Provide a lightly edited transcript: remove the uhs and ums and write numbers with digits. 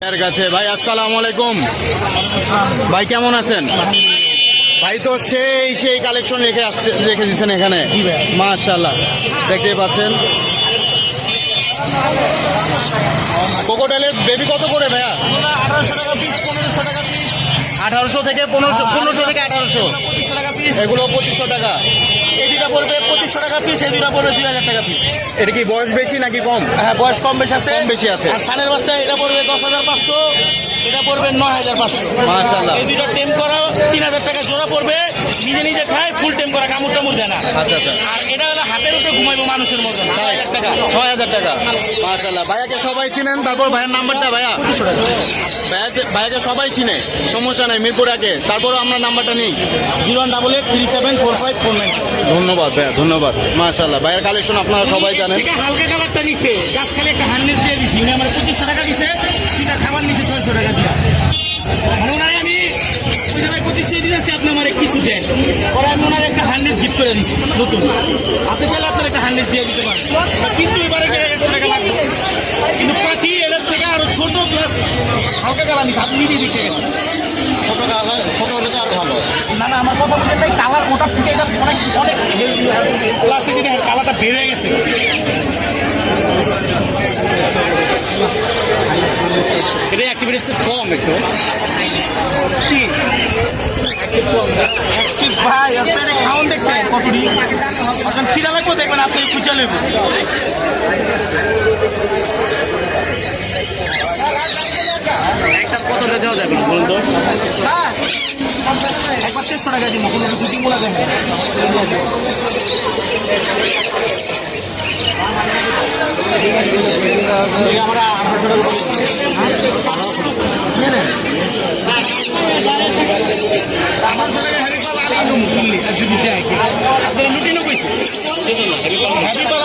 এর কাছে ভাই আসসালামু আলাইকুম ভাই কেমন আছেন ভাই তো সেই কালেকশন রেখে দিয়েছেন এখানে মাশাআল্লাহ দেখতে পাচ্ছেন কোকোডাইলের বেবি কত করে ভাইয়া 1800 থেকে 1500 থেকে 1800 এগুলো 2500 টাকা এই দুটা পড়বে 2500 টাকা পিস, এই দুটা পড়বে 2000 টাকা পিস। এটা কি বয়স বেশি নাকি কম? হ্যাঁ, বয়স কম বেশি আছে। বেশি আছে। আর সানের বাচ্চা এটা পড়বে 10,500, এটা পড়বে 9,500। মাশাআল্লাহ। এই দুটা টেম করা 3000 টাকা জোড়া পড়বে। নিজে নিজে খায়, ফুল টেম করা, কামড় টামড় দেয় না। আচ্ছা আচ্ছা। আর এটা হলো হাতের উপরে ঘুমাইবো মানুষের মতন, 6000 টাকা। 6000 টাকা মাশাআল্লাহ। ভাইয়াকে সবাই চিনেন, তারপর ভাইয়ের নাম্বারটা ভাইয়া ভাইয়াকে সবাই চিনে, সমস্যা নাই, মিরপুর আগে। তারপর আমরা নাম্বারটা নিই 088374549। ধন্যবাদ ভাইয়া, ধন্যবাদ মাশাআল্লাহ। ভাইয়ের কালেকশন আপনারা সবাই জানেন। হালকা কালারটা নিচ্ছে, গাছ খালি একটা হান্ড্রেড দিয়ে দিচ্ছি, উনি আমার 2500 টাকা দিচ্ছে, দুটা খাবার নিচ্ছে 600 টাকা দিয়ে। মানে ওনারে আমি ওই জায়গায় 2500 দিয়েছি, আপনি আমার কিছু দেন, পরে আমি ওনার একটা হান্ড্রেড গিফট করে দিচ্ছি নতুন। আপনি চাইলে আপনার একটা হান্ড্রেড দিয়ে দিতে পারেন, কিন্তু এবারে 100 টাকা লাগবে। কিন্তু পাখি এদের থেকে আরো ছোট প্লাস হালকা কালার নিচ্ছে, আপনি নিজেই দেখে গেছেন। ছোট হলে তো আরো ভালো। না না, আমার কথা বলতে চাই, কালার ওটার থেকে এটা অনেক অনেক প্লাসে যদি কালারটা বেড়ে গেছে। এটা অ্যাক্টিভিটিস কম একটু কি ভাই, আপনার খাওয়ান দেখছেন কতটি এখন খিদা লাগবে, দেখবেন আপনি খুঁজে নেবেন। একটা কতটা দেওয়া যাবে বলুন তো? একবার 300 টাকা দিব, কোনো কিছু দিব না। দেখেন আমরা 1800 টাকা